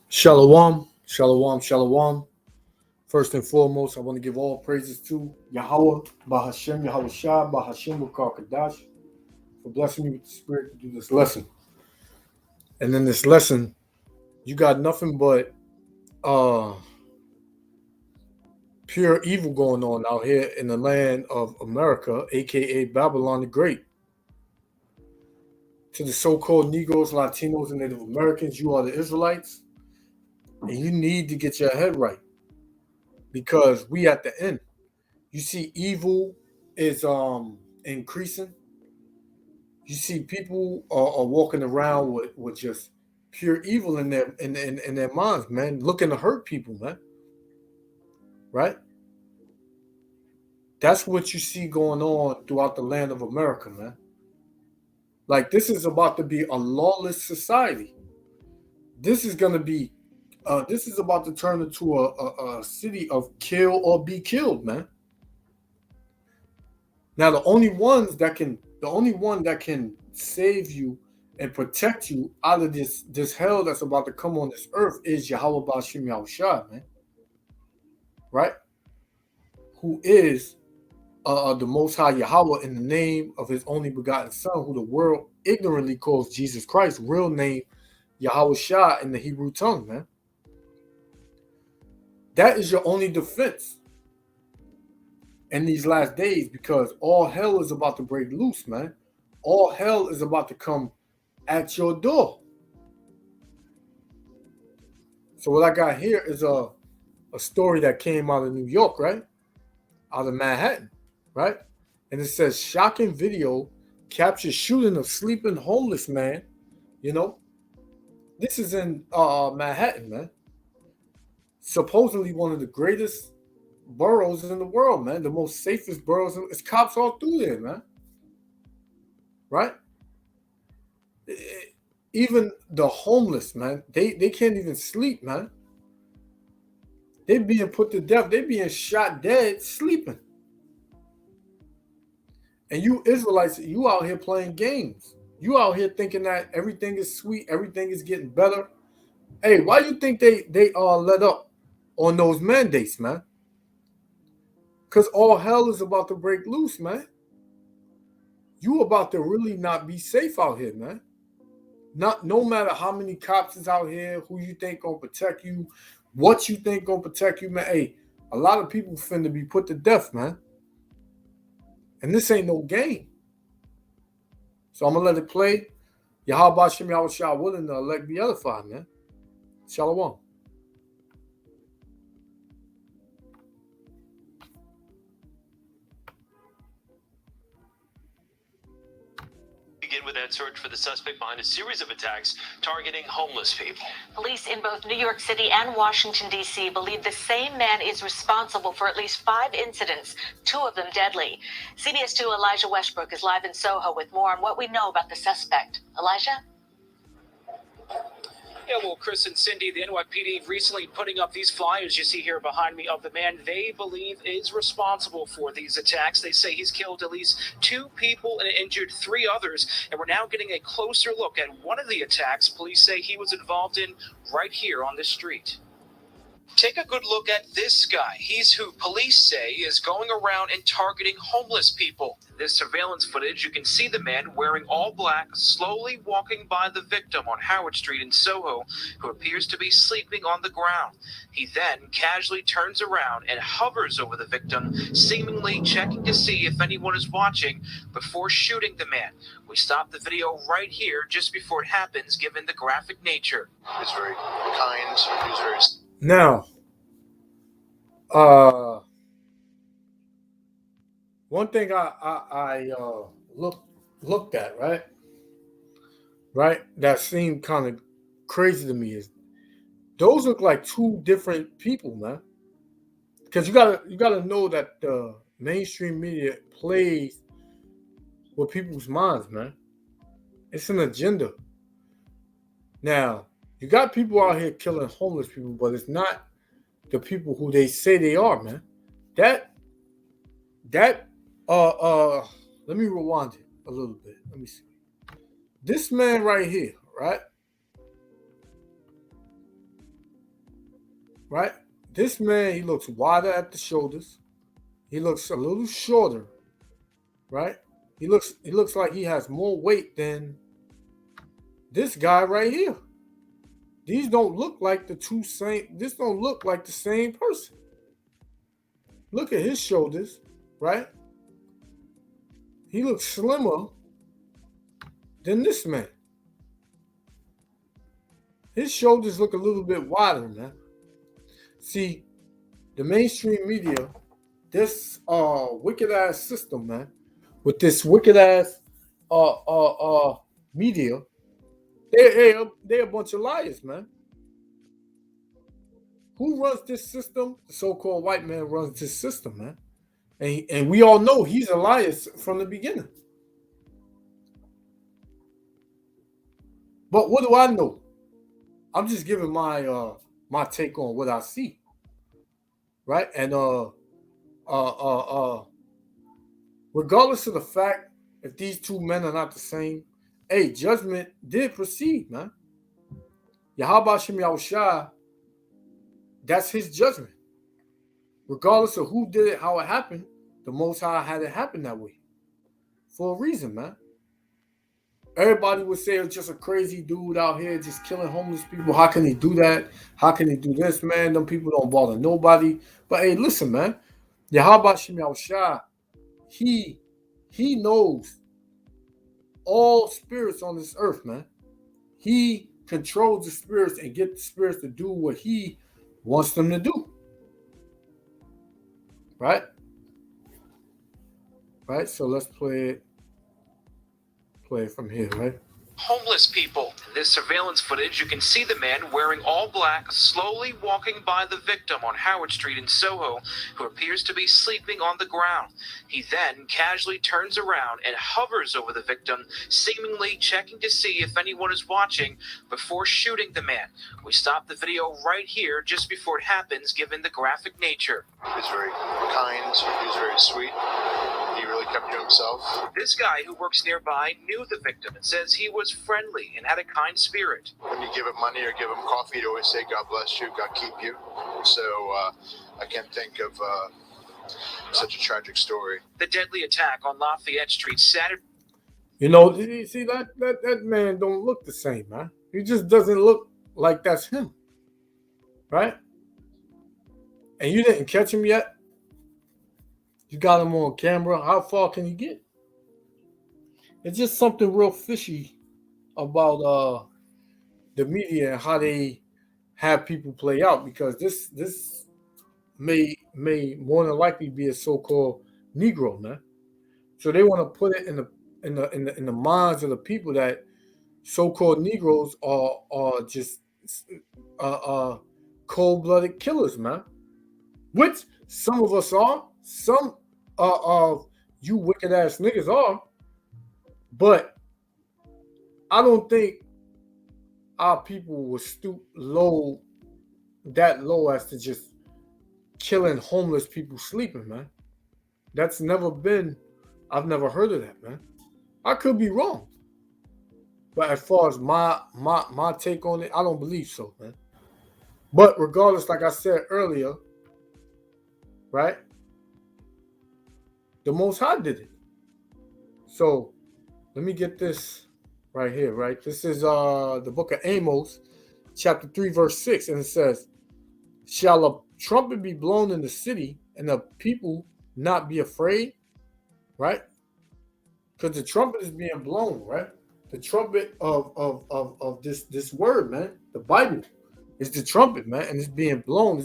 Shalom, shalom, shalom. First and foremost, I want to give all praises to Yahweh, Bahashem, Yahweh Shah, Bahashem, Kadash, for blessing me with the spirit to do this lesson. And in this lesson, you got nothing but uh pure evil going on out here in the land of America, aka Babylon the Great. To the so-called Negroes, Latinos, and Native Americans, you are the Israelites, and you need to get your head right because we at the end. You see, evil is increasing. You see, people are walking around with just pure evil in their minds, man, looking to hurt people, man. Right? That's what you see going on throughout the land of America, man. Like this is about to be a lawless society. This is gonna be this is about to turn into a city of kill or be killed, man. Now the only one that can save you and protect you out of this hell that's about to come on this earth is Yahweh Bashim Yahushua, man. Right? Who is the Most High Yahweh in the name of His only begotten Son, who the world ignorantly calls Jesus Christ, real name Yahweh Shah in the Hebrew tongue, man. That is your only defense in these last days because all hell is about to break loose, man. All hell is about to come at your door. So what I got here is a story that came out of New York, right? Out of Manhattan, right? And it says shocking video captures shooting of sleeping homeless man. You know, this is in Manhattan, man. Supposedly one of the greatest boroughs in the world, man. The most safest boroughs. It's cops all through there, man. Right? Even the homeless, man, they can't even sleep, man. They being put to death. They being shot dead sleeping. And you Israelites, you out here playing games. You out here thinking that everything is sweet, everything is getting better. Hey, why you think they let up on those mandates, man? Because all hell is about to break loose, man. You about to really not be safe out here, man. Not no matter how many cops is out here, who you think gonna protect you, what you think gonna protect you, man. Hey, a lot of people finna be put to death, man. And this ain't no game. So I'm gonna let it play. Yahweh Shem Yahweh Shah willing to elect be edified, man. Shalom. Begin with that search for the suspect behind a series of attacks targeting homeless people. Police in both New York City and Washington, D.C. believe the same man is responsible for at least 5 incidents, 2 of them deadly. CBS 2 Elijah Westbrook is live in Soho with more on what we know about the suspect. Elijah? Yeah, well, Chris and Cindy, the NYPD recently putting up these flyers you see here behind me of the man they believe is responsible for these attacks. They say he's killed at least 2 people and injured 3 others. And we're now getting a closer look at one of the attacks police say he was involved in right here on this street. Take a good look at this guy. He's who police say is going around and targeting homeless people. In this surveillance footage, you can see the man wearing all black, slowly walking by the victim on Howard Street in Soho, who appears to be sleeping on the ground. He then casually turns around and hovers over the victim, seemingly checking to see if anyone is watching before shooting the man. We stop the video right here just before it happens, given the graphic nature. He was very kind. He was very... Now, one thing I looked at, right, that seemed kind of crazy to me is those look like 2 different people, man. Because you gotta know that the mainstream media plays with people's minds, man. It's an agenda. Now, you got people out here killing homeless people, but it's not the people who they say they are, man. That let me rewind it a little bit. Let me see. This man right here, right? right? This man, he looks wider at the shoulders. He looks a little shorter, right? He looks like he has more weight than this guy right here. These don't look like the two same. This don't look like the same person. Look at his shoulders, right? He looks slimmer than this man. His shoulders look a little bit wider, man. See, the mainstream media, this wicked ass system, man, with this wicked ass media, they're a bunch of liars, man. Who runs this system? The so-called white man runs this system, man. And we all know he's a liar from the beginning. But what do I know? I'm just giving my my take on what I see. Right? And regardless of the fact if these two men are not the same, hey, judgment did proceed, man. Yahweh Shem Yahushua, that's his judgment. Regardless of who did it, how it happened, the Most High had it happen that way. For a reason, man. Everybody would say it's just a crazy dude out here just killing homeless people. How can he do that? How can he do this, man? Them people don't bother nobody. But hey, listen, man. Yahweh Shem Yahushua, he knows all spirits on this earth, man. He controls the spirits and gets the spirits to do what he wants them to do. Right? Right? So let's play it from here, right? Homeless people. In this surveillance footage, you can see the man wearing all black slowly walking by the victim on Howard Street in Soho, who appears to be sleeping on the ground. He then casually turns around and hovers over the victim, seemingly checking to see if anyone is watching before shooting the man. We stop the video right here just before it happens, given the graphic nature. He was very kind. He was very sweet. He really kept to himself. This guy who works nearby knew the victim and says he was friendly and had a kind spirit. When you give him money or give him coffee, he'd always say, God bless you, God keep you. So I can't think of such a tragic story. The deadly attack on Lafayette Street Saturday. You know, you see that man don't look the same, man. He just doesn't look like that's him. Right? And you didn't catch him yet? You got him on camera. How far can you get? It's just something real fishy about the media and how they have people play out, because this may more than likely be a so-called Negro, man. So they want to put it in the minds of the people that so-called Negroes are just cold-blooded killers, man. Which some of us are. Some of you wicked ass niggas are, but I don't think our people will stoop that low as to just killing homeless people sleeping, man. That's never been. I've never heard of that, man. I could be wrong, but as far as my take on it, I don't believe so, man. But regardless, like I said earlier, right? The Most High did it. So let me get this right here, right? This is the book of Amos, chapter 3, verse 6, and it says, shall a trumpet be blown in the city and the people not be afraid? Right? Because the trumpet is being blown, right? The trumpet of this word, man. The Bible is the trumpet, man, and it's being blown.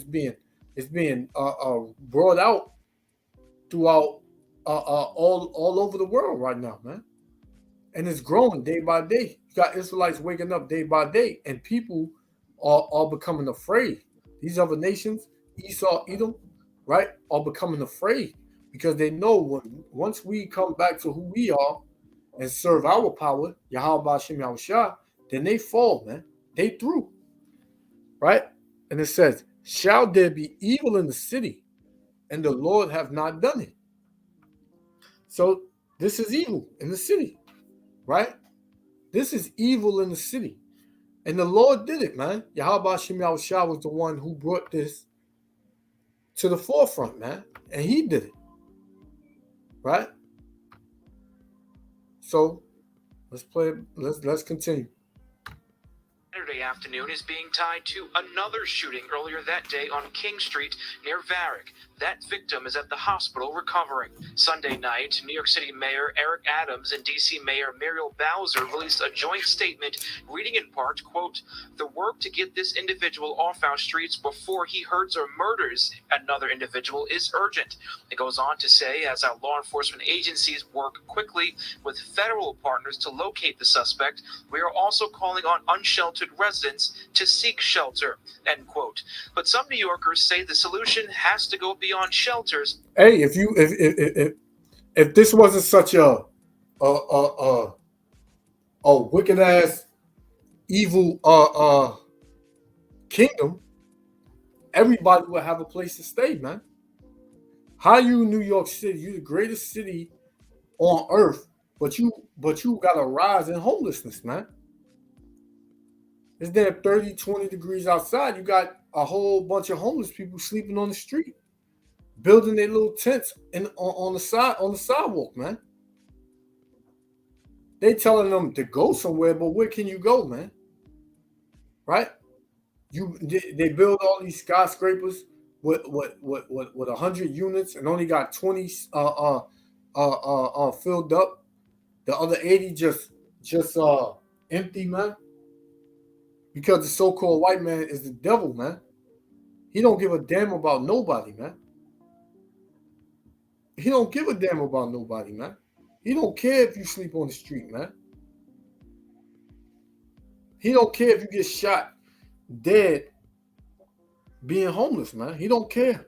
It's being brought out throughout all over the world right now, man. And it's growing day by day. You got Israelites waking up day by day, and people are becoming afraid. These other nations, Esau, Edom, right, are becoming afraid because they know once we come back to who we are and serve our power, Yahweh Shem Yahushua, then they fall, man. They through, right? And it says, shall there be evil in the city, and the Lord have not done it? So this is evil in the city, right? This is evil in the city. And the Lord did it, man. Yahweh Shem Yahushua was the one who brought this to the forefront, man. And he did it. Right? So let's play. Let's continue. Saturday afternoon is being tied to another shooting earlier that day on King Street near Varick. That victim is at the hospital recovering. Sunday night, New York City Mayor Eric Adams and D.C. Mayor Muriel Bowser released a joint statement reading in part, quote, "The work to get this individual off our streets before he hurts or murders another individual is urgent." It goes on to say, as our law enforcement agencies work quickly with federal partners to locate the suspect, we are also calling on unsheltered residents to seek shelter, end quote. But some New Yorkers say the solution has to go beyond shelters. Hey, if this wasn't such a wicked ass evil kingdom, everybody would have a place to stay, man. How you New York City, you the greatest city on earth, but you got a rise in homelessness, man. It's there 30, 20 degrees outside. You got a whole bunch of homeless people sleeping on the street, building their little tents on the sidewalk, man. They telling them to go somewhere, but where can you go, man? Right? They build all these skyscrapers with 100 units and only got 20 filled up. The other 80 just empty, man. Because the so-called white man is the devil, man. He don't give a damn about nobody, man. He don't give a damn about nobody, man. He don't care if you sleep on the street, man. He don't care if you get shot dead being homeless, man. He don't care.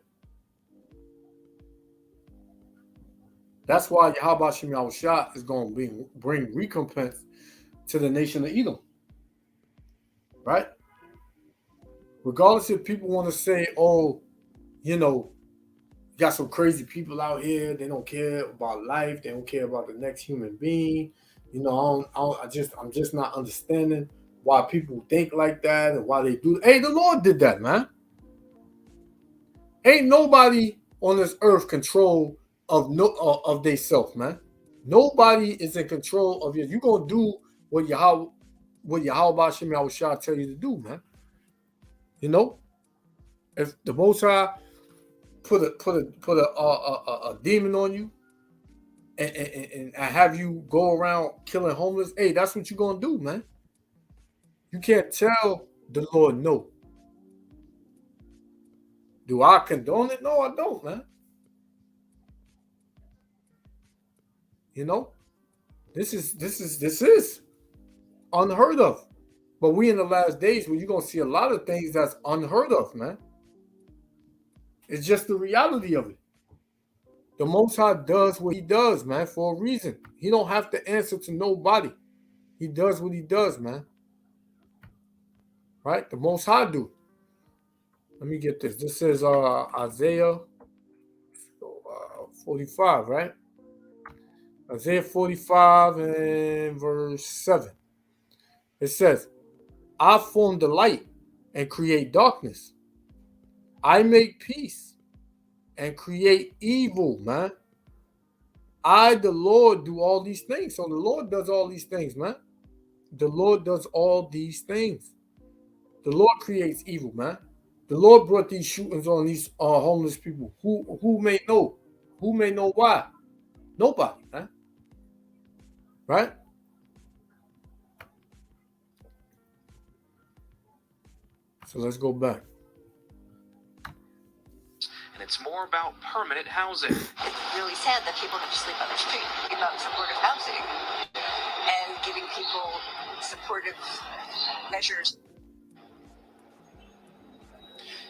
That's why Yahweh Shem Yahushua is going to bring recompense to the nation of Edom. Right? Regardless if people want to say, oh, you know, you got some crazy people out here. They don't care about life. They don't care about the next human being. You know, I'm just not understanding why people think like that and why they do. Hey, the Lord did that, man. Ain't nobody on this earth control of they self, man. Nobody is in control of you. You're gonna do what Yahweh Shem Yahushua tell you to do, man. You know, if the Most High put a demon on you and have you go around killing homeless, hey, that's what you're gonna do, man. You can't tell the Lord no. Do I condone it? No, I don't, man. You know, this is unheard of. But we in the last days where you're gonna see a lot of things that's unheard of, man. It's just the reality of it. The Most High does what he does, man, for a reason. He don't have to answer to nobody. He does what he does, man. Right? The Most High do. Let me get this. This is Isaiah 45, right? Isaiah 45 and verse 7. It says, I form the light and create darkness. I make peace and create evil, man. I, the Lord, do all these things. So the Lord does all these things, man. The Lord does all these things. The Lord creates evil, man. The Lord brought these shootings on these homeless people. Who may know? Who may know why? Nobody, man. Right? So let's go back. And it's more about permanent housing. It's really sad that people have to sleep on the street. About supportive housing and giving people supportive measures.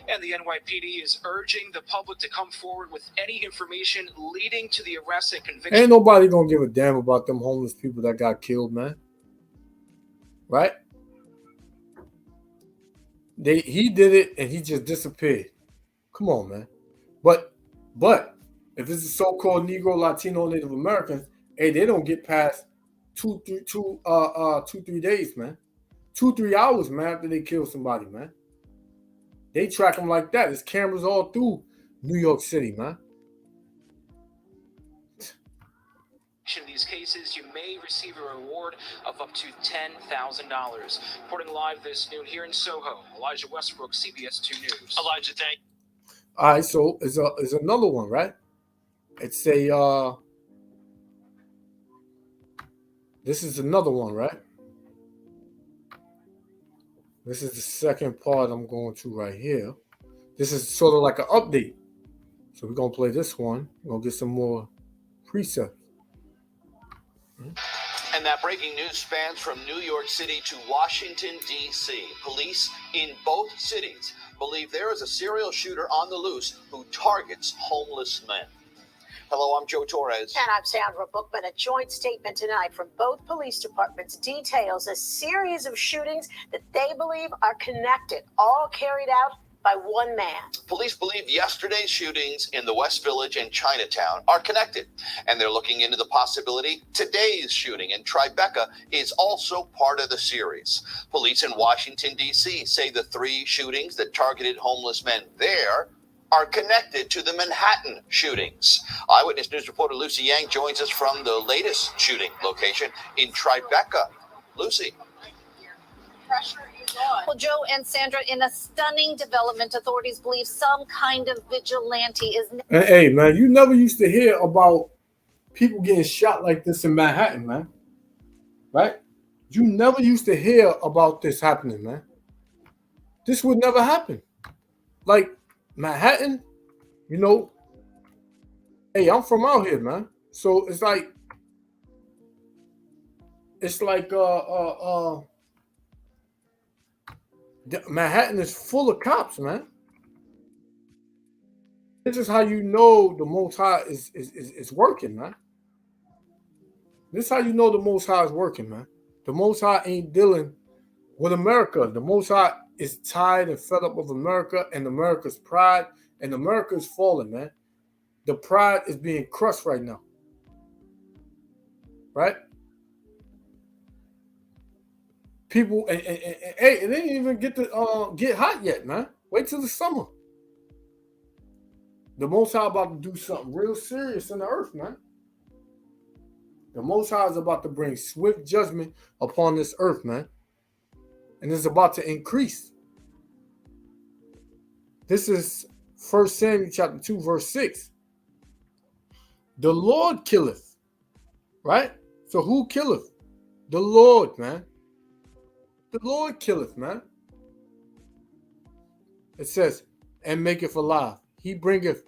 And the NYPD is urging the public to come forward with any information leading to the arrest and conviction. Ain't nobody gonna give a damn about them homeless people that got killed, man. Right? He did it and he just disappeared. Come on, man. But if it's a so-called Negro, Latino, Native Americans, hey, they don't get past 2-3 days, man. 2-3 hours, man, after they kill somebody, man. They track them like that. There's cameras all through New York City, man. In these cases, you may receive a reward of up to $10,000. Reporting live this noon here in Soho, Elijah Westbrook, CBS 2 News. Elijah, thank you. All right, so is another one, right? It's a this is another one, right? This is the second part I'm going to right here. This is sort of like an update. So we're gonna play this one. We're gonna get some more precepts. And that breaking news spans from New York City to Washington, D.C. Police in both cities believe there is a serial shooter on the loose who targets homeless men. Hello, I'm Joe Torres. And I'm Sandra Bookman. A joint statement tonight from both police departments details a series of shootings that they believe are connected, all carried out by one man. Police believe yesterday's shootings in the West Village and Chinatown are connected, and they're looking into the possibility today's shooting in Tribeca is also part of the series. Police in Washington, D.C. say the 3 shootings that targeted homeless men there are connected to the Manhattan shootings. Eyewitness News reporter Lucy Yang joins us from the latest shooting location in Tribeca. Lucy. Well, Joe and Sandra, in a stunning development, authorities believe some kind of vigilante is... Hey, man, you never used to hear about people getting shot like this in Manhattan, man. Right? You never used to hear about this happening, man. This would never happen. Like, Manhattan, you know, hey, I'm from out here, man. So it's like Manhattan is full of cops, man. This is how you know the Most High is working, man. This is how you know the Most High is working, man. The Most High ain't dealing with America. The Most High is tired and fed up of America and America's pride, and America is falling, man. The pride is being crushed right now. Right? People, and hey, it didn't even get hot yet, man. Wait till the summer. The Most High about to do something real serious in the earth, man. The Most High is about to bring swift judgment upon this earth, man. And it's about to increase. This is 1 Samuel chapter 2, verse 6. The Lord killeth. Right? So who killeth? The Lord, man. The Lord killeth, man. It says, and maketh alive. He bringeth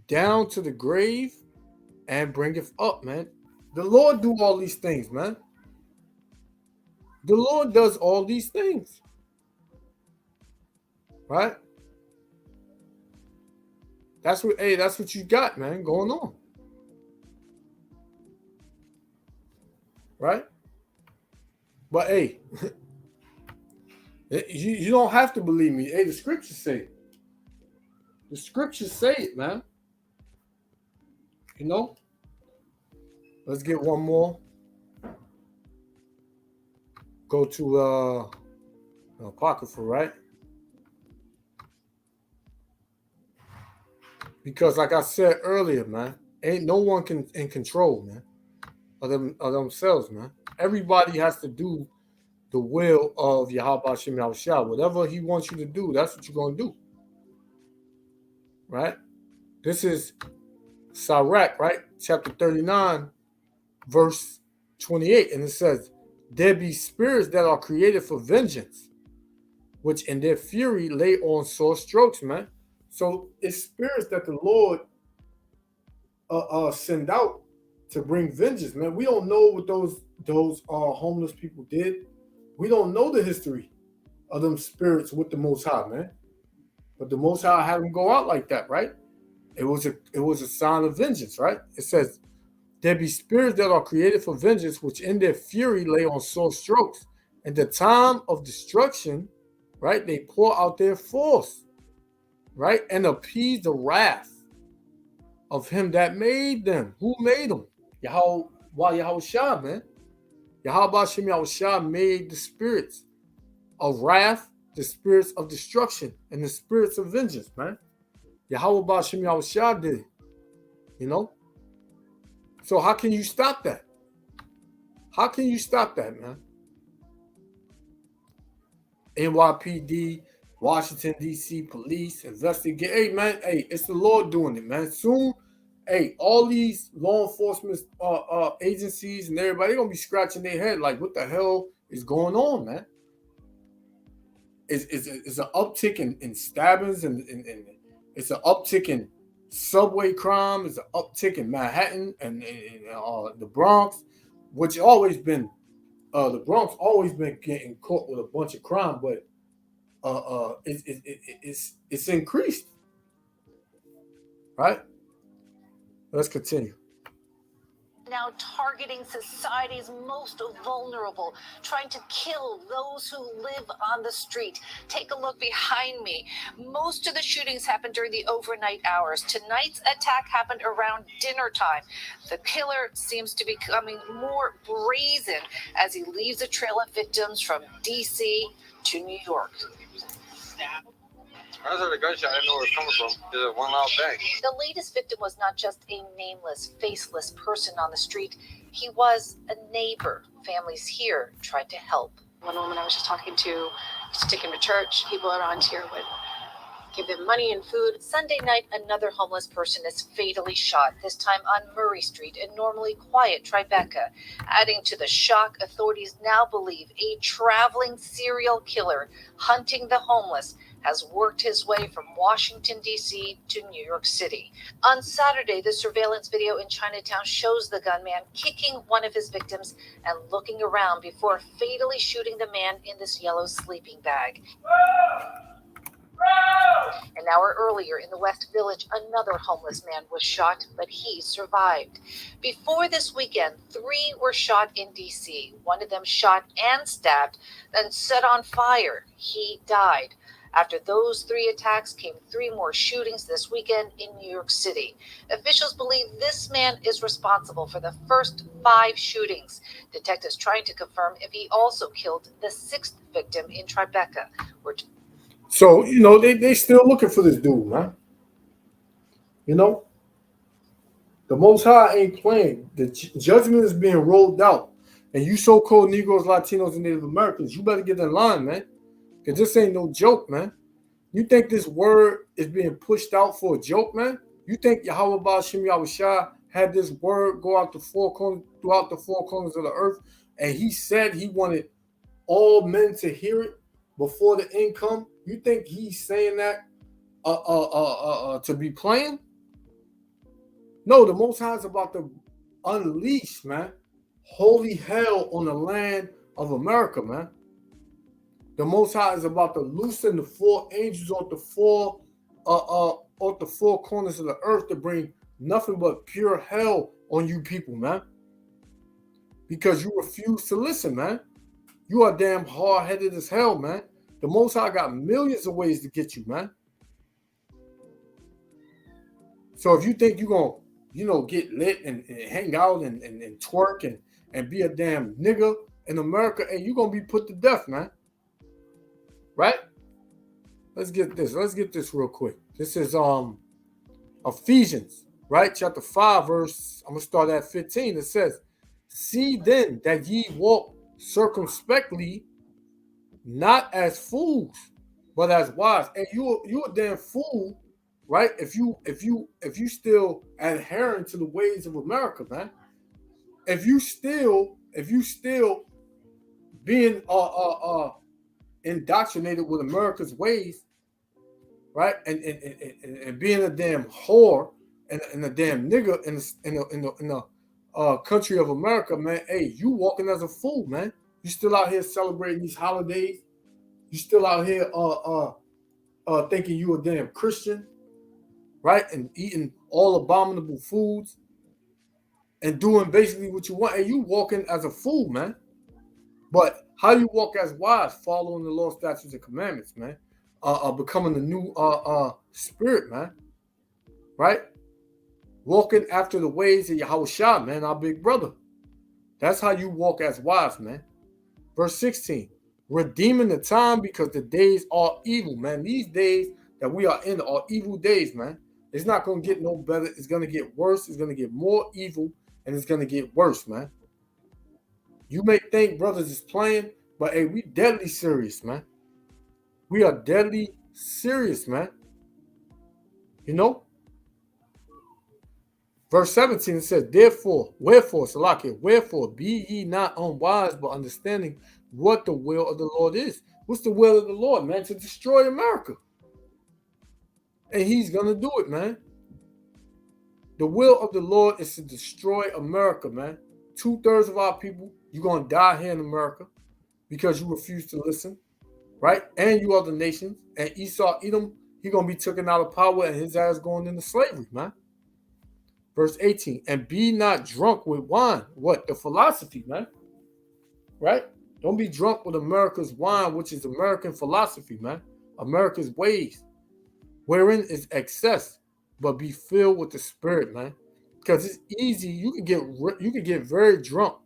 down to the grave and bringeth up, man. The Lord do all these things, man. The Lord does all these things. Right? That's what you got, man, going on. Right? But hey, you don't have to believe me. Hey, the scriptures say it. The scriptures say it, man. You know? Let's get one more. Go to Apocrypha, right? Because like I said earlier, man, ain't no one in control, man, of themselves, man. Everybody has to do the will of Yahweh Shem Yahushua. Whatever he wants you to do, that's what you're going to do. Right? This is Sirach, right? Chapter 39, verse 28. And it says, there be spirits that are created for vengeance, which in their fury lay on sore strokes, man. So it's spirits that the Lord send out to bring vengeance, man. We don't know what those homeless people did. We don't know the history of them spirits with the Most High, man. But the Most High had them go out like that, right? It was a sign of vengeance, right? It says, there be spirits that are created for vengeance, which in their fury lay on sore strokes. In the time of destruction, right, they pour out their force, right, and appease the wrath of him that made them. Who made them? Yahushua, man. Yahweh Shem Yahushua made the spirits of wrath, the spirits of destruction, and the spirits of vengeance, man. Yahweh Ba'Shem Yahushua did it, you know? So how can you stop that? How can you stop that, man? NYPD, Washington, D.C. police, investigate. Hey, man, hey, it's the Lord doing it, man. Soon, hey, all these law enforcement agencies and everybody, going to be scratching their head like, what the hell is going on, man? It's an uptick in stabbings and it's an uptick in subway crime. It's an uptick in Manhattan and the Bronx, which always been the Bronx always been getting caught with a bunch of crime, but it's increased, right? Let's continue. Now targeting society's most vulnerable, trying to kill those who live on the street. Take a look behind me. Most of the shootings happened during the overnight hours. Tonight's attack happened around dinner time. The killer seems to be becoming more brazen as he leaves a trail of victims from D.C. to New York. I heard a gunshot. I didn't know where it was coming from. There's one loud bang. The latest victim was not just a nameless, faceless person on the street. He was a neighbor. Families here tried to help. One woman I was just talking to used to take him to church. People around here would give them money and food. Sunday night, another homeless person is fatally shot, this time on Murray Street in normally quiet Tribeca. Adding to the shock, authorities now believe a traveling serial killer hunting the homeless has worked his way from Washington, D.C. to New York City. On Saturday, the surveillance video in Chinatown shows the gunman kicking one of his victims and looking around before fatally shooting the man in this yellow sleeping bag. An hour earlier in the West Village, another homeless man was shot, but he survived. Before this weekend, 3 were shot in D.C. One of them shot and stabbed, then set on fire. He died. After those 3 attacks came 3 more shootings this weekend in New York City. Officials believe this man is responsible for the first 5 shootings. Detectives trying to confirm if he also killed the 6th victim in Tribeca. So, you know, they still looking for this dude, man. You know? The Most High ain't playing. The judgment is being rolled out. And you so-called Negroes, Latinos, and Native Americans, you better get in line, man. Because this ain't no joke, man. You think this word is being pushed out for a joke, man? You think Yahweh Ba'Shem Yahushua had this word go out throughout the 4 corners of the earth, and he said he wanted all men to hear it before the end come? You think he's saying that to be playing? No, the Most High is about to unleash, man, holy hell on the land of America, man. The Most High is about to loosen the 4 angels off the 4 corners of the earth to bring nothing but pure hell on you people, man. Because you refuse to listen, man. You are damn hard-headed as hell, man. The Most High got millions of ways to get you, man. So if you think you're going to, you know, get lit and hang out and twerk and be a damn nigga in America, and you're going to be put to death, man. Right? Let's get this. Let's get this real quick. This is Ephesians, right? Chapter 5, verse, I'm going to start at 15. It says, "See then that ye walk circumspectly, not as fools, but as wise." And you a damn fool, right? If you still adhering to the ways of America, man. If you still being indoctrinated with America's ways, right? And being a damn whore and a damn nigga in the country of America, man. Hey, you walking as a fool, man. You still out here celebrating these holidays. You still out here thinking you a damn Christian, right? And eating all abominable foods and doing basically what you want. And you walking as a fool, man. But how you walk as wise, following the law, statutes, and commandments, man. Becoming the new spirit, man. Right? Walking after the ways of Yahushua, man, our big brother. That's how you walk as wise, man. Verse 16. redeeming the time because the days are evil, man. These days that we are in are evil days, man. It's not going to get no better. It's going to get worse. It's going to get more evil, and it's going to get worse, man. You may think brothers is playing, but hey, we deadly serious, man. We are deadly serious, man. You know? Verse 17, it says, wherefore, be ye not unwise, but understanding what the will of the Lord is. What's the will of the Lord, man? To destroy America. And he's going to do it, man. The will of the Lord is to destroy America, man. 2/3 of our people, you're going to die here in America because you refuse to listen, right? And you other nations. And Esau, Edom, he's going to be taken out of power and his ass going into slavery, man. Verse 18, and be not drunk with wine. What? The philosophy, man. Right? Don't be drunk with America's wine, which is American philosophy, man. America's ways, wherein is excess, but be filled with the Spirit, man. Because it's easy. You can get very drunk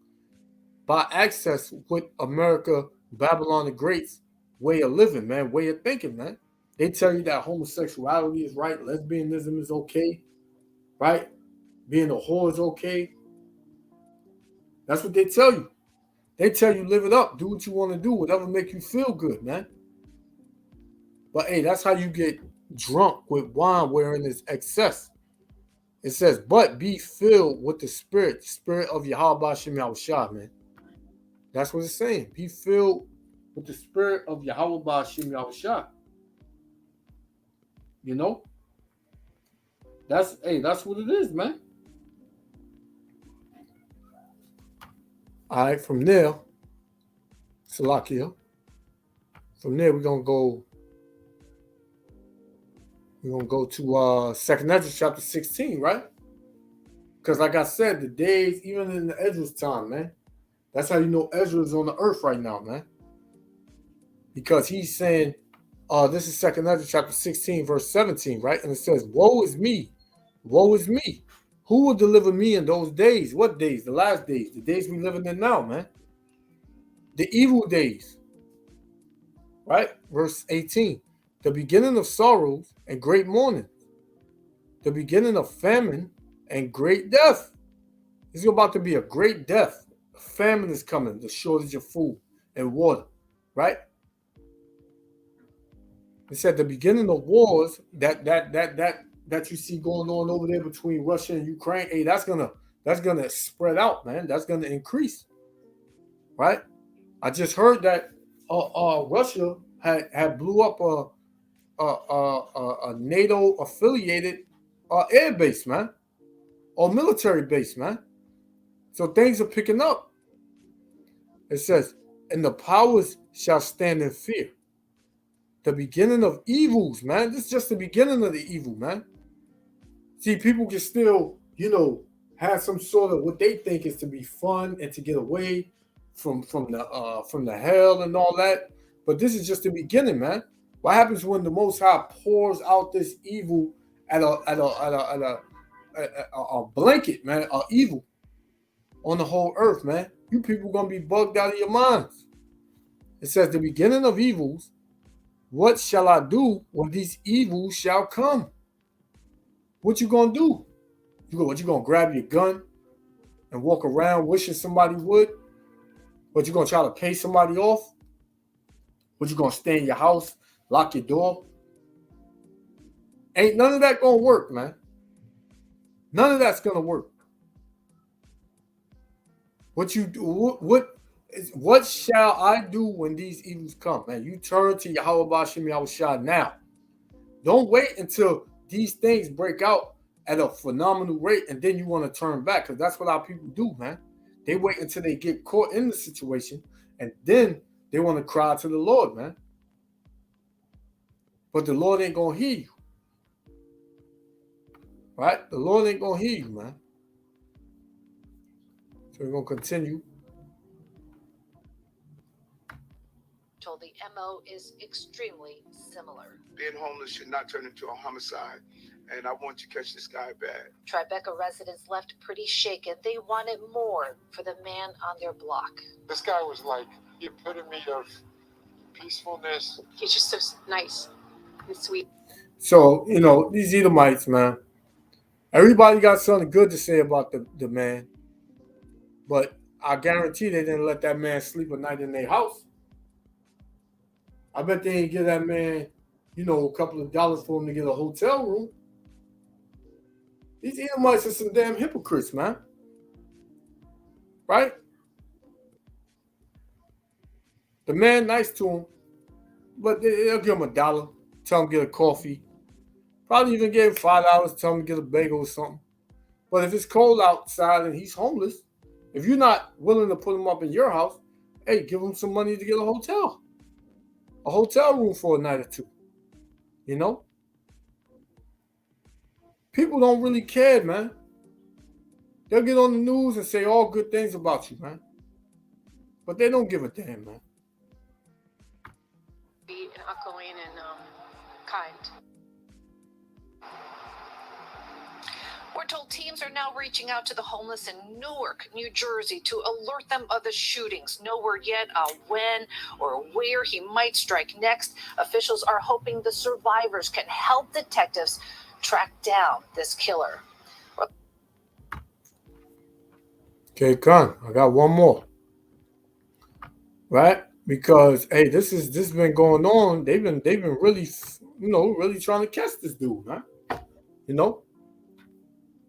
by access with America, Babylon the Great's way of living, man, way of thinking, man. They tell you that homosexuality is right, lesbianism is okay, right? Being a whore is okay. That's what they tell you. They tell you live it up, do what you want to do, whatever make you feel good, man. But hey, that's how you get drunk with wine wherein is excess. It says, but be filled with the spirit of Yahweh Hashem Yahushua, man. That's what it's saying. Be filled with the spirit of Yahweh Hashem Yahushua. You know? That's what it is, man. All right, from there, Salakia. From there, we're gonna go to 2 Ezra chapter 16, right? Because like I said, the days, even in the Ezra's time, man, that's how you know Ezra is on the earth right now, man. Because he's saying, this is 2 Ezra chapter 16, verse 17, right? And it says, woe is me, woe is me. Who will deliver me in those days? What days? The last days. The days we living in now, man. The evil days. Right? Verse 18. The beginning of sorrows and great mourning. The beginning of famine and great death. It's about to be a great death. Famine is coming. The shortage of food and water. Right? It said the beginning of wars that you see going on over there between Russia and Ukraine, hey, that's gonna spread out, man. That's gonna increase, right? I just heard that Russia had blew up a NATO affiliated air base, man, or military base, man. So things are picking up. It says, and the powers shall stand in fear. The beginning of evils, man. This is just the beginning of the evil, man. See, people can still, have some sort of what they think is to be fun and to get away from the hell and all that. But this is just the beginning, man. What happens when the Most High pours out this evil at a blanket, man, of evil on the whole earth, man? You people gonna be bugged out of your minds. It says the beginning of evils. What shall I do when these evils shall come? What you gonna do? You gonna grab your gun and walk around wishing somebody would? What you gonna try to pay somebody off? What you gonna stay in your house, lock your door? Ain't none of that gonna work, man. None of that's gonna work. What you do? What shall I do when these evils come, man? You turn to Yahweh Hashem Yahushua now. Don't wait until these things break out at a phenomenal rate and then you want to turn back, because that's what our people do, man. They wait until they get caught in the situation and then they want to cry to the Lord, man. But the Lord ain't going to hear you. Right? The Lord ain't going to hear you, man. So we're going to continue. Told the MO is extremely similar. Being homeless should not turn into a homicide, and I want to catch this guy bad. Tribeca residents left pretty shaken. They wanted more for the man on their block. This guy was like the epitome of peacefulness. He's just so nice and sweet. So, these Edomites, man, everybody got something good to say about the man. But I guarantee they didn't let that man sleep a night in their house. I bet they didn't give that man, a couple of dollars for him to get a hotel room. These Edomites are some damn hypocrites, man. Right? The man nice to him, but they'll give him $1, tell him to get a coffee. Probably even give him $5, tell him to get a bagel or something. But if it's cold outside and he's homeless, if you're not willing to put him up in your house, hey, give him some money to get a hotel room for a night or two. People don't really care, man. They'll get on the news and say all good things about you, man. But they don't give a damn, man. Be outgoing and kind. We're told teams are now reaching out to the homeless in Newark, New Jersey to alert them of the shootings. No word yet on when or where he might strike next. Officials are hoping the survivors can help detectives track down this killer. Okay, Con, I got one more. Right? Because hey, this has been going on. They've been really, really trying to catch this dude, man.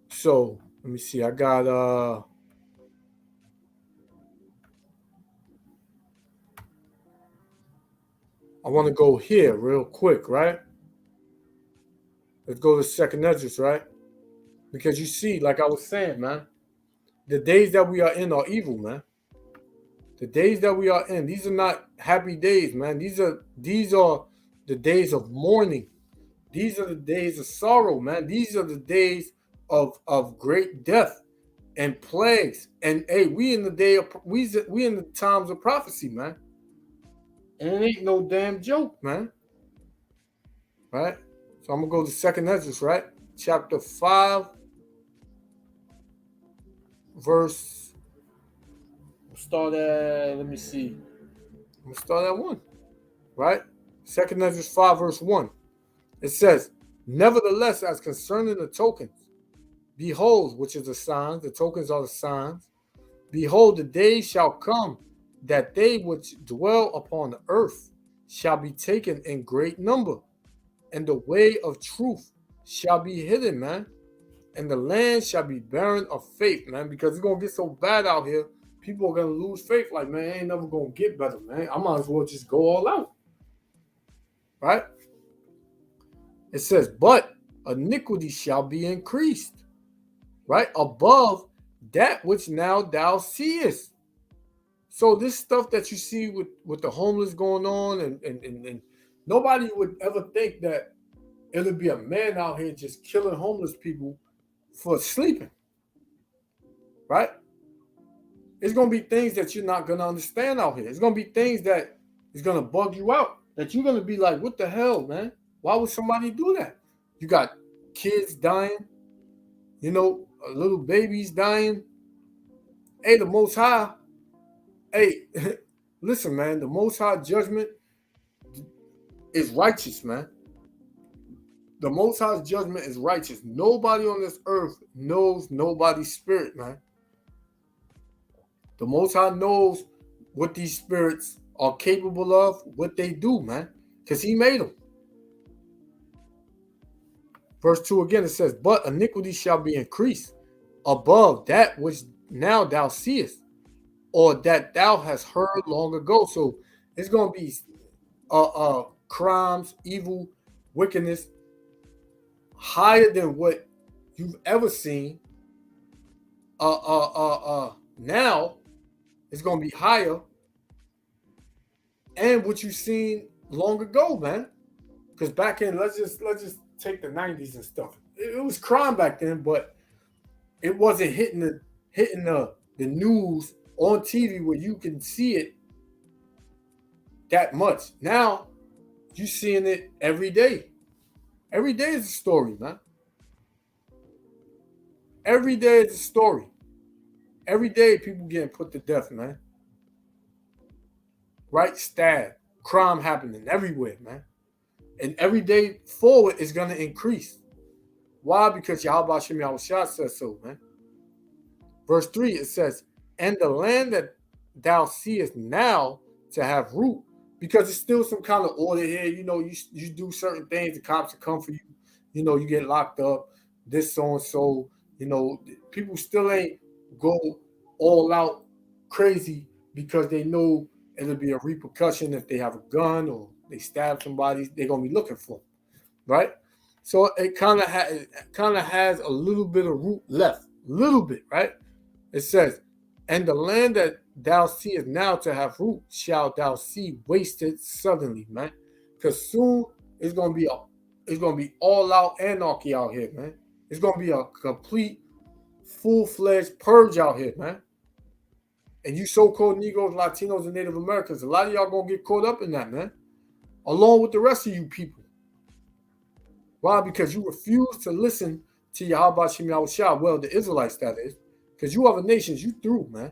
So let me see. I got I want to go here real quick, right? Let's go to Second Esdras, right? Because you see, like I was saying, man, the days that we are in are evil, man. The days that we are in, these are not happy days, man. These are the days of mourning. These are the days of sorrow, man. These are the days of great death and plagues. And hey, we in the times of prophecy, man. And it ain't no damn joke, man. Right? So I'm gonna go to Second Esdras, right? Chapter 5, verse. Start at, let me see. I'm gonna start at 1. Right? Second Esdras 5, verse 1. It says, nevertheless, as concerning the tokens, behold, which is the signs, the tokens are the signs. Behold, the days shall come that they which dwell upon the earth shall be taken in great number, and the way of truth shall be hidden, man. And the land shall be barren of faith, man, because it's going to get so bad out here. People are going to lose faith. Like, man, it ain't never going to get better, man. I might as well just go all out. Right? It says, but iniquity shall be increased, right? Above that which now thou seest. So this stuff that you see with the homeless going on, and nobody would ever think that it'll be a man out here just killing homeless people for sleeping, right? It's going to be things that you're not going to understand out here. It's going to be things that is going to bug you out, that you're going to be like, what the hell, man? Why would somebody do that? You got kids dying, little babies dying. Hey, the Most High, hey, listen, man, the Most High judgment is righteous, man. The Most High's judgment is righteous. Nobody on this earth knows nobody's spirit, man. The Most High knows what these spirits are capable of, what they do, man, because he made them. Verse 2 again, it says, but iniquity shall be increased above that which now thou seest, or that thou hast heard long ago. So it's going to be crimes, evil, wickedness, higher than what you've ever seen. Now it's going to be higher, and what you've seen long ago, man. Because back in, let's just take the 90s and stuff. It was crime back then, but it wasn't hitting the news on TV where you can see it that much. Now you're seeing it every day. Every day is a story, man. Every day is a story. Every day people getting put to death, man. Right? Stabbed, crime happening everywhere, man. And every day forward is going to increase. Why? Because Yahweh Shem Yahushua says so, man. Verse 3, it says, and the land that thou seest now to have root, because it's still some kind of order here. You know, you do certain things, the cops will come for you. You know, you get locked up, this so-and-so. You know, people still ain't go all out crazy because they know it'll be a repercussion if they have a gun or they stab somebody, they're going to be looking for them, right? So it kind of has a little bit of root left, little bit, right? It says, and the land that thou seest now to have root shalt thou see wasted suddenly, man. Because soon it's gonna be all out anarchy out here, man. It's gonna be a complete, full-fledged purge out here, man. And you so-called Negroes, Latinos, and Native Americans, a lot of y'all gonna get caught up in that, man. Along with the rest of you people. Why? Because you refuse to listen to Yahweh Shem Yahushua, well, the Israelites, that is. Because you other nations, you through, man.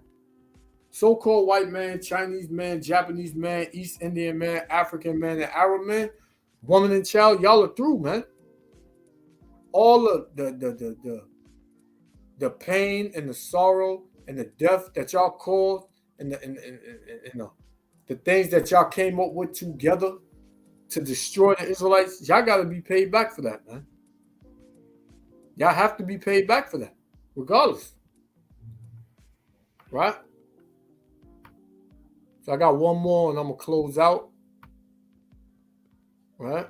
So-called white man, Chinese man, Japanese man, East Indian man, African man, and Arab man, woman and child, y'all are through, man. All of the pain and the sorrow and the death that y'all caused and the things that y'all came up with together to destroy the Israelites, y'all got to be paid back for that, man. Y'all have to be paid back for that, regardless. Right? So I got one more and I'm going to close out. Right?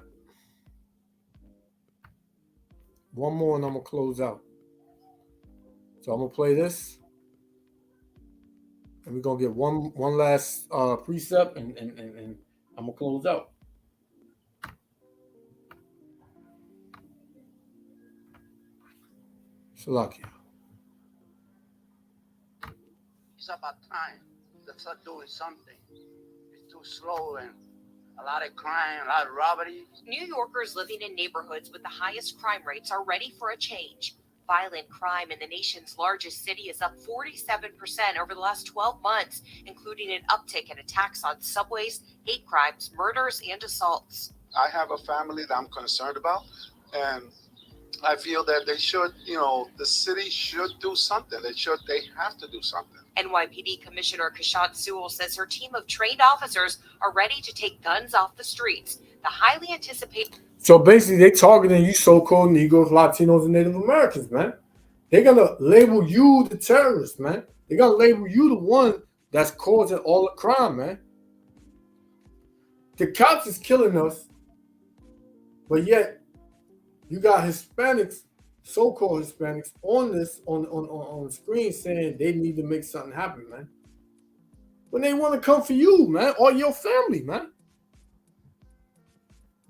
One more and I'm going to close out. So I'm going to play this. And we're going to get one last precept and I'm going to close out. Shalakia. It's about time to start doing something. It's too slow and a lot of crime, a lot of robbery. New Yorkers living in neighborhoods with the highest crime rates are ready for a change. Violent crime in the nation's largest city is up 47% over the last 12 months, including an uptick in attacks on subways, hate crimes, murders, and assaults. I have a family that I'm concerned about, and I feel that they should, the city should do something. They have to do something. NYPD Commissioner Kashat Sewell says her team of trained officers are ready to take guns off the streets. The highly anticipated. So basically, they targeting you so-called Negroes, Latinos, and Native Americans, man. They're going to label you the terrorist, man. They're going to label you the one that's causing all the crime, man. The cops is killing us, but yet you got Hispanics, so-called Hispanics, on the screen saying they need to make something happen, man. When they want to come for you, man, or your family, man.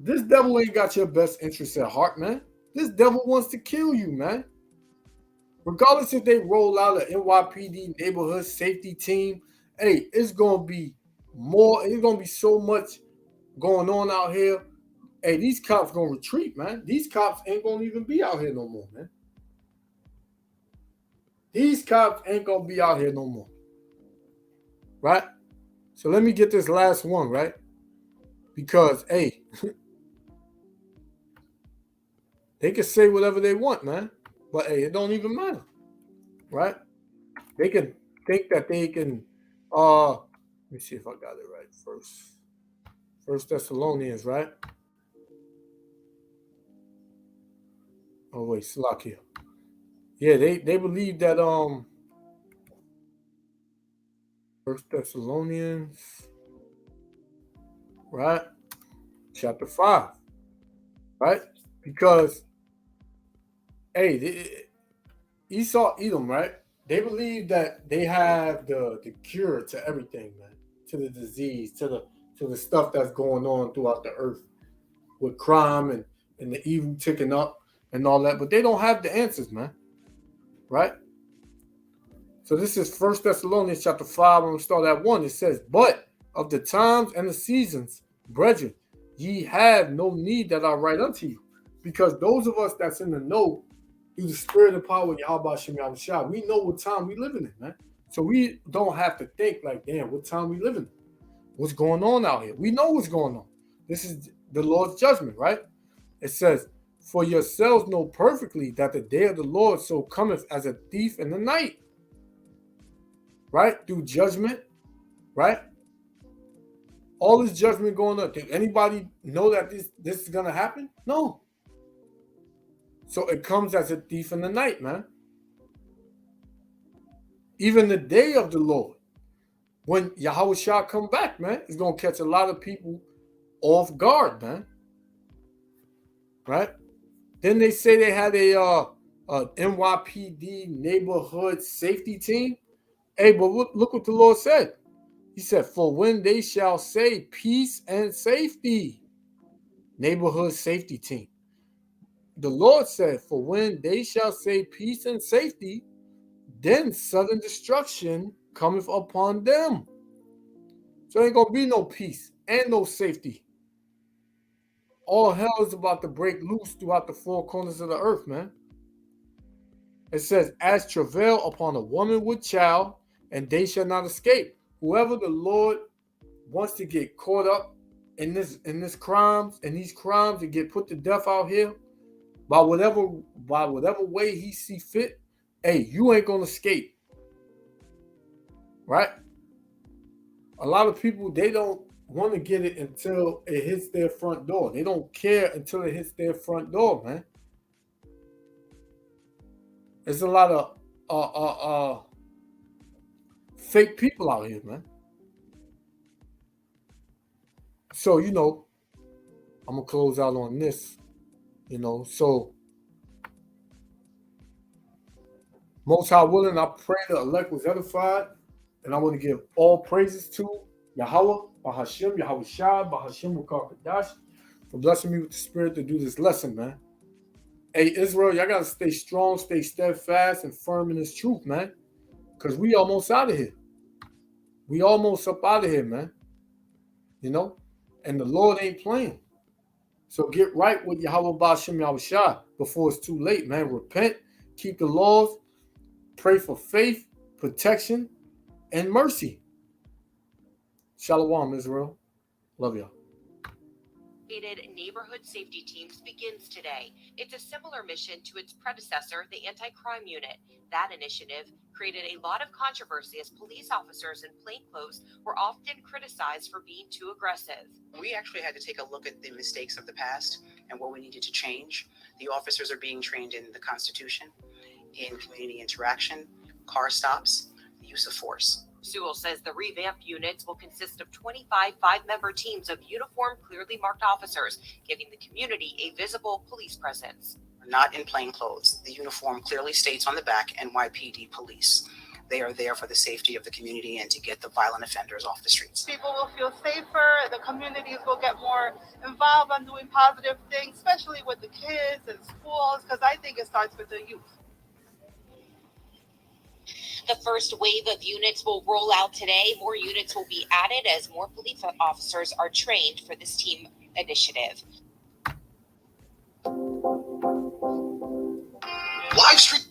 This devil ain't got your best interests at heart, man. This devil wants to kill you, man. Regardless if they roll out an NYPD neighborhood safety team, hey, it's going to be more. It's going to be so much going on out here. Hey, these cops going to retreat, man. These cops ain't going to even be out here no more, man. These cops ain't going to be out here no more. Right? So let me get this last one, right? Because, hey, they can say whatever they want, man. But, hey, it don't even matter. Right? They can think that they can, let me see if I got it right first. First Thessalonians, right? Oh, wait, Slakia. Yeah, they believe that, First Thessalonians, right? Chapter 5, right? Because, hey, Esau, Edom, right? They believe that they have the cure to everything, man. To the disease, to the stuff that's going on throughout the earth with crime and the evil ticking up and all that. But they don't have the answers, man. Right? So this is 1 Thessalonians chapter 5. I'm going to start at 1. It says, but of the times and the seasons, brethren, ye have no need that I write unto you. Because those of us that's in the know, through the spirit and power of Yahweh Shem Yahushua, we know what time we living in, man. So we don't have to think like, damn, what time we living in. what's going on out here. We know what's going on. This is the Lord's judgment, right? It says, for yourselves know perfectly that the day of the Lord so cometh as a thief in the night. Right? Through judgment, right? All this judgment going on. Did anybody know that this is going to happen? No. So it comes as a thief in the night, man. Even the day of the Lord, when Yahweh Shah come back, man, it's going to catch a lot of people off guard, man. Right? Then they say they had a NYPD neighborhood safety team. Hey, but look what the Lord said. He said, for when they shall say peace and safety, neighborhood safety team. The Lord said, for when they shall say peace and safety, then sudden destruction cometh upon them. So ain't going to be no peace and no safety. All hell is about to break loose throughout the four corners of the earth, man. It says, as travail upon a woman with child, and they shall not escape. Whoever the Lord wants to get caught up in these crimes and get put to death out here, by whatever way he see fit, hey, you ain't gonna escape. Right? A lot of people, they don't want to get it until it hits their front door. They don't care until it hits their front door, man. There's a lot of fake people out here, man. So, I'm going to close out on this, So, Most High willing, I pray the elect was edified, and I want to give all praises to Yahweh, Bahashim, Yahweh Shah, Bahashim Wakar Kadash, for blessing me with the spirit to do this lesson, man. Hey, Israel, y'all got to stay strong, stay steadfast, and firm in this truth, man, because we almost out of here. We almost up out of here, man. And the Lord ain't playing. So get right with Yahweh Bahashim Yahweh Shah before it's too late, man. Repent, keep the laws, pray for faith, protection, and mercy. Shalom, Israel. Love y'all. Neighborhood Safety Teams begins today. It's a similar mission to its predecessor, the Anti-Crime Unit. That initiative created a lot of controversy as police officers in plainclothes were often criticized for being too aggressive. We actually had to take a look at the mistakes of the past and what we needed to change. The officers are being trained in the Constitution, in community interaction, car stops, the use of force. Sewell says the revamped units will consist of 25 five-member teams of uniformed, clearly marked officers, giving the community a visible police presence. We're not in plain clothes. The uniform clearly states on the back NYPD Police. They are there for the safety of the community and to get the violent offenders off the streets. People will feel safer. The communities will get more involved on doing positive things, especially with the kids and schools, because I think it starts with the youth. The first wave of units will roll out today. More units will be added as more police officers are trained for this team initiative. Live stream.